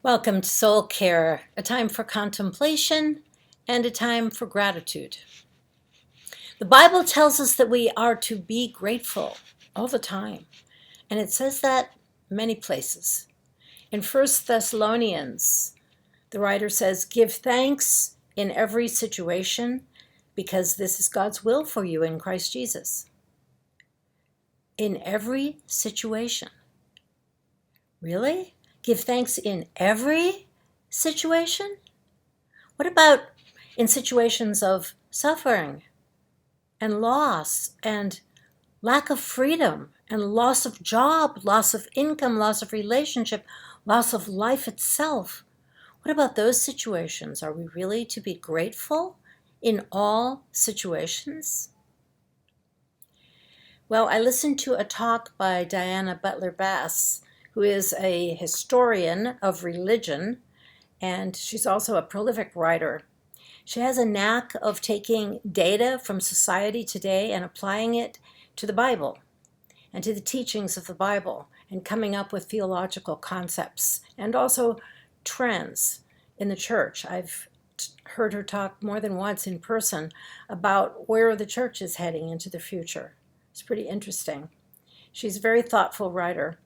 Welcome to Soul Care, a time for contemplation and a time for gratitude. The Bible tells us that we are to be grateful all the time, and it says that many places. In 1 Thessalonians, the writer says, "Give thanks in every situation, because this is God's will for you in Christ Jesus." In every situation. Really? Give thanks in every situation? What about in situations of suffering and loss and lack of freedom and loss of job, loss of income, loss of relationship, loss of life itself? What about those situations? Are we really to be grateful in all situations? Well, I listened to a talk by Diana Butler Bass, who is a historian of religion, and she's also a prolific writer. She has a knack of taking data from society today and applying it to the Bible and to the teachings of the Bible and coming up with theological concepts and also trends in the church. I've heard her talk more than once in person about where the church is heading into the future. It's pretty interesting. She's a very thoughtful writer.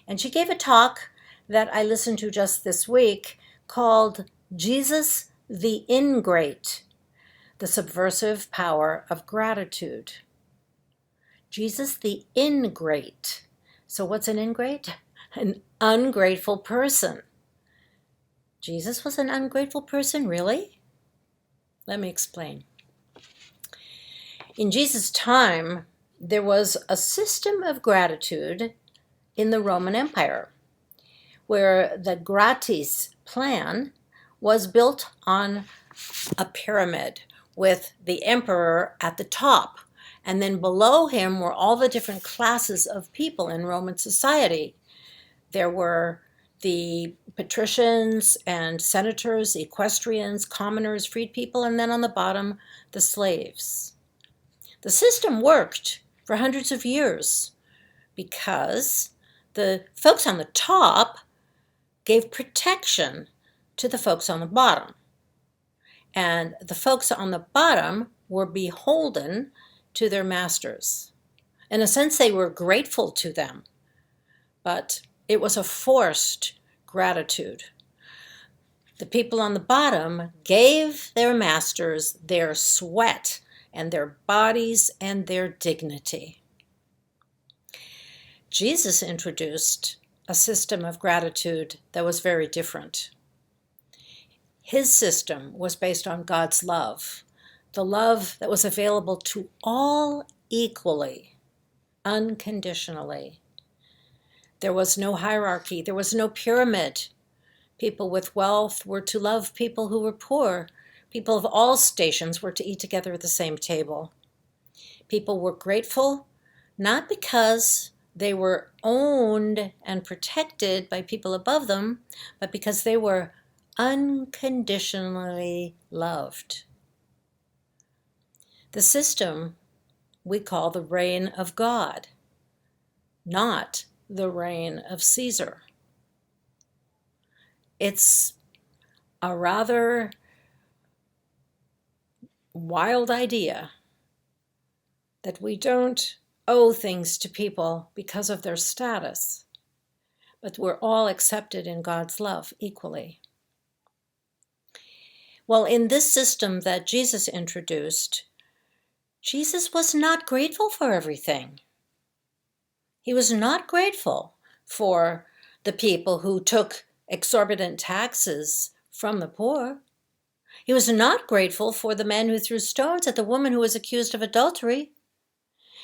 And she gave a talk that I listened to just this week called Jesus the Ingrate, the Subversive Power of Gratitude. Jesus the Ingrate. So what's an ingrate? An ungrateful person. Jesus was an ungrateful person, really? Let me explain. In Jesus' time, there was a system of gratitude in the Roman Empire, where the gratis plan was built on a pyramid with the emperor at the top, and then below him were all the different classes of people in Roman society. There were the patricians and senators, equestrians, commoners, freed people, and then on the bottom, the slaves. The system worked for hundreds of years because the folks on the top gave protection to the folks on the bottom. And the folks on the bottom were beholden to their masters. In a sense, they were grateful to them, but it was a forced gratitude. The people on the bottom gave their masters their sweat and their bodies and their dignity. Jesus introduced a system of gratitude that was very different. His system was based on God's love, the love that was available to all equally, unconditionally. There was no hierarchy, there was no pyramid. People with wealth were to love people who were poor. People of all stations were to eat together at the same table. People were grateful not because they were owned and protected by people above them, but because they were unconditionally loved. The system we call the reign of God, not the reign of Caesar. It's a rather wild idea that we don't owe things to people because of their status, but we're all accepted in God's love equally. Well, in this system that Jesus introduced, Jesus was not grateful for everything. He was not grateful for the people who took exorbitant taxes from the poor. He was not grateful for the men who threw stones at the woman who was accused of adultery.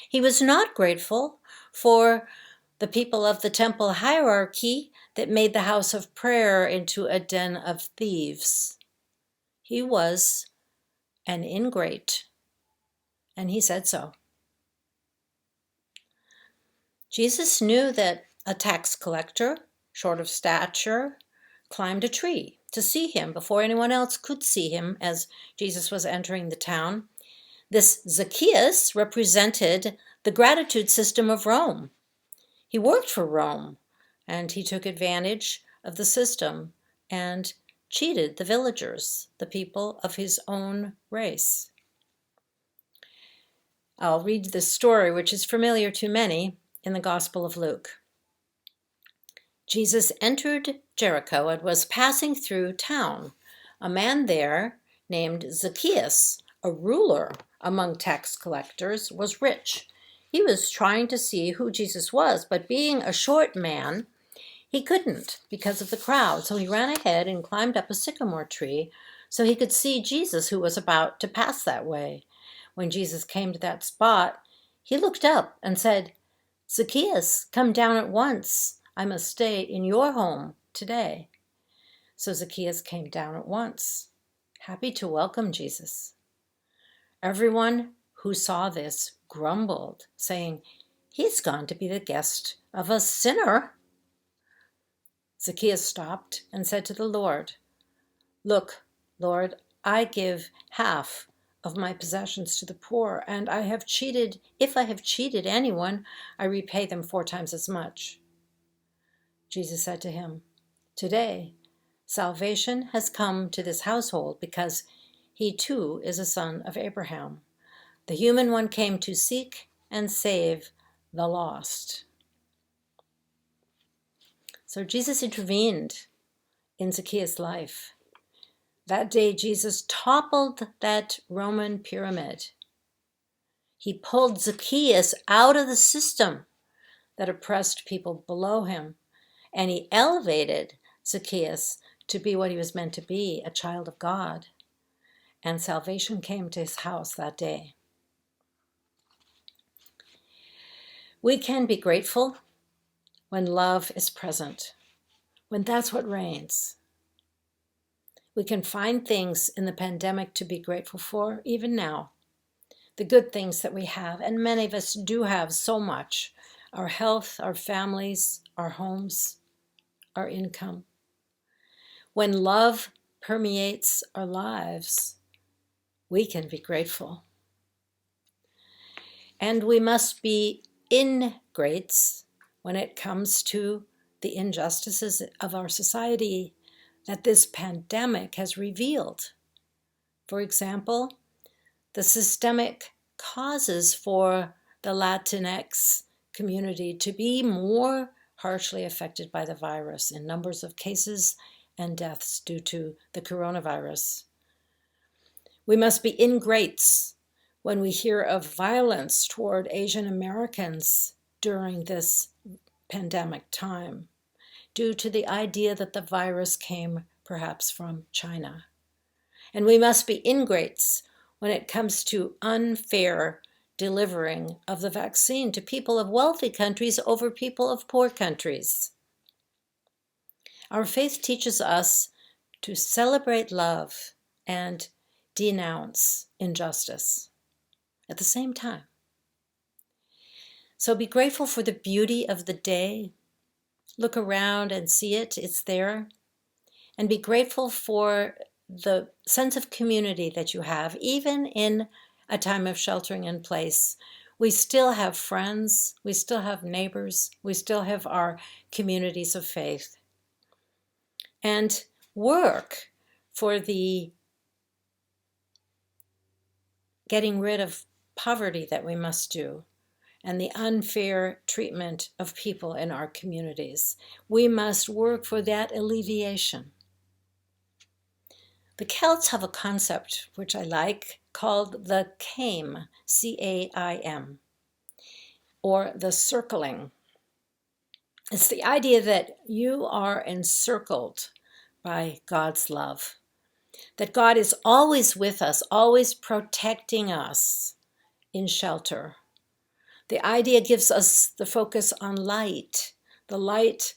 He was not grateful for the people of the temple hierarchy that made the house of prayer into a den of thieves. He was an ingrate, and he said so. Jesus knew that a tax collector, short of stature, climbed a tree to see him before anyone else could see him as Jesus was entering the town. This Zacchaeus represented the gratitude system of Rome. He worked for Rome, and he took advantage of the system and cheated the villagers, the people of his own race. I'll read this story, which is familiar to many, in the Gospel of Luke. Jesus entered Jericho and was passing through town. A man there named Zacchaeus, a ruler among tax collectors, was rich. He was trying to see who Jesus was, but being a short man, he couldn't because of the crowd. So he ran ahead and climbed up a sycamore tree so he could see Jesus, who was about to pass that way. When Jesus came to that spot, he looked up and said, "Zacchaeus, come down at once. I must stay in your home today." So Zacchaeus came down at once, happy to welcome Jesus. Everyone who saw this grumbled, saying, "He's gone to be the guest of a sinner." Zacchaeus stopped and said to the Lord, "Look, Lord, I give half of my possessions to the poor, and if I have cheated anyone, I repay them 4 times as much." Jesus said to him, "Today, salvation has come to this household because he too is a son of Abraham. The human one came to seek and save the lost." So Jesus intervened in Zacchaeus' life. That day, Jesus toppled that Roman pyramid. He pulled Zacchaeus out of the system that oppressed people below him, and he elevated Zacchaeus to be what he was meant to be, a child of God. And salvation came to his house that day. We can be grateful when love is present, when that's what reigns. We can find things in the pandemic to be grateful for, even now. The good things that we have, and many of us do have so much: our health, our families, our homes, our income. When love permeates our lives, we can be grateful. And we must be ingrates when it comes to the injustices of our society that this pandemic has revealed. For example, the systemic causes for the Latinx community to be more harshly affected by the virus in numbers of cases and deaths due to the coronavirus. We must be ingrates when we hear of violence toward Asian Americans during this pandemic time, due to the idea that the virus came perhaps from China. And we must be ingrates when it comes to unfair delivering of the vaccine to people of wealthy countries over people of poor countries. Our faith teaches us to celebrate love and denounce injustice at the same time. So be grateful for the beauty of the day. Look around and see it, it's there. And be grateful for the sense of community that you have, even in a time of sheltering in place. We still have friends, we still have neighbors, we still have our communities of faith. And work for the getting rid of poverty that we must do, and the unfair treatment of people in our communities. We must work for that alleviation. The Celts have a concept which I like called the caim, C-A-I-M, or the circling. It's the idea that you are encircled by God's love, that God is always with us, always protecting us in shelter. The idea gives us the focus on light, the light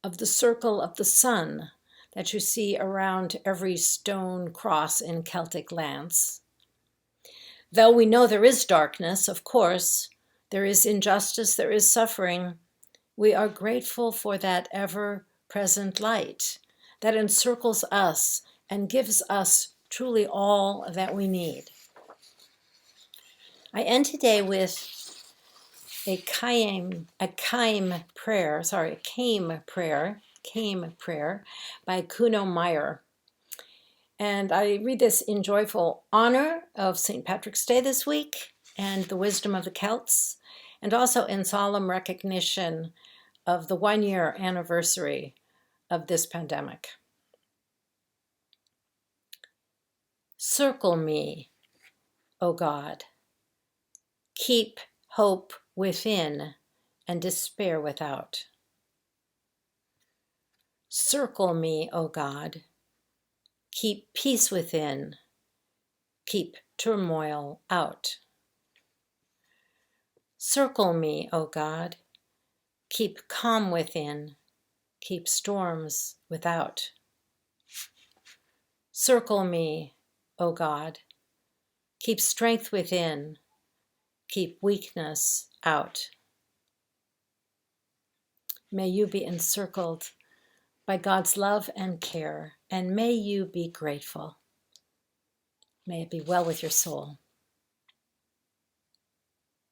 of the circle of the sun that you see around every stone cross in Celtic lands. Though we know there is darkness, of course, there is injustice, there is suffering, we are grateful for that ever-present light that encircles us and gives us truly all that we need. I end today with a caim prayer, Came prayer by Kuno Meyer. And I read this in joyful honor of St. Patrick's Day this week and the wisdom of the Celts, and also in solemn recognition of the 1-year anniversary of this pandemic. Circle me, O God. Keep hope within and despair without. Circle me, O God. Keep peace within. Keep turmoil out. Circle me, O God. Keep calm within. Keep storms without. Circle me, O God. Keep strength within. Keep weakness out. May you be encircled by God's love and care, and may you be grateful. May it be well with your soul.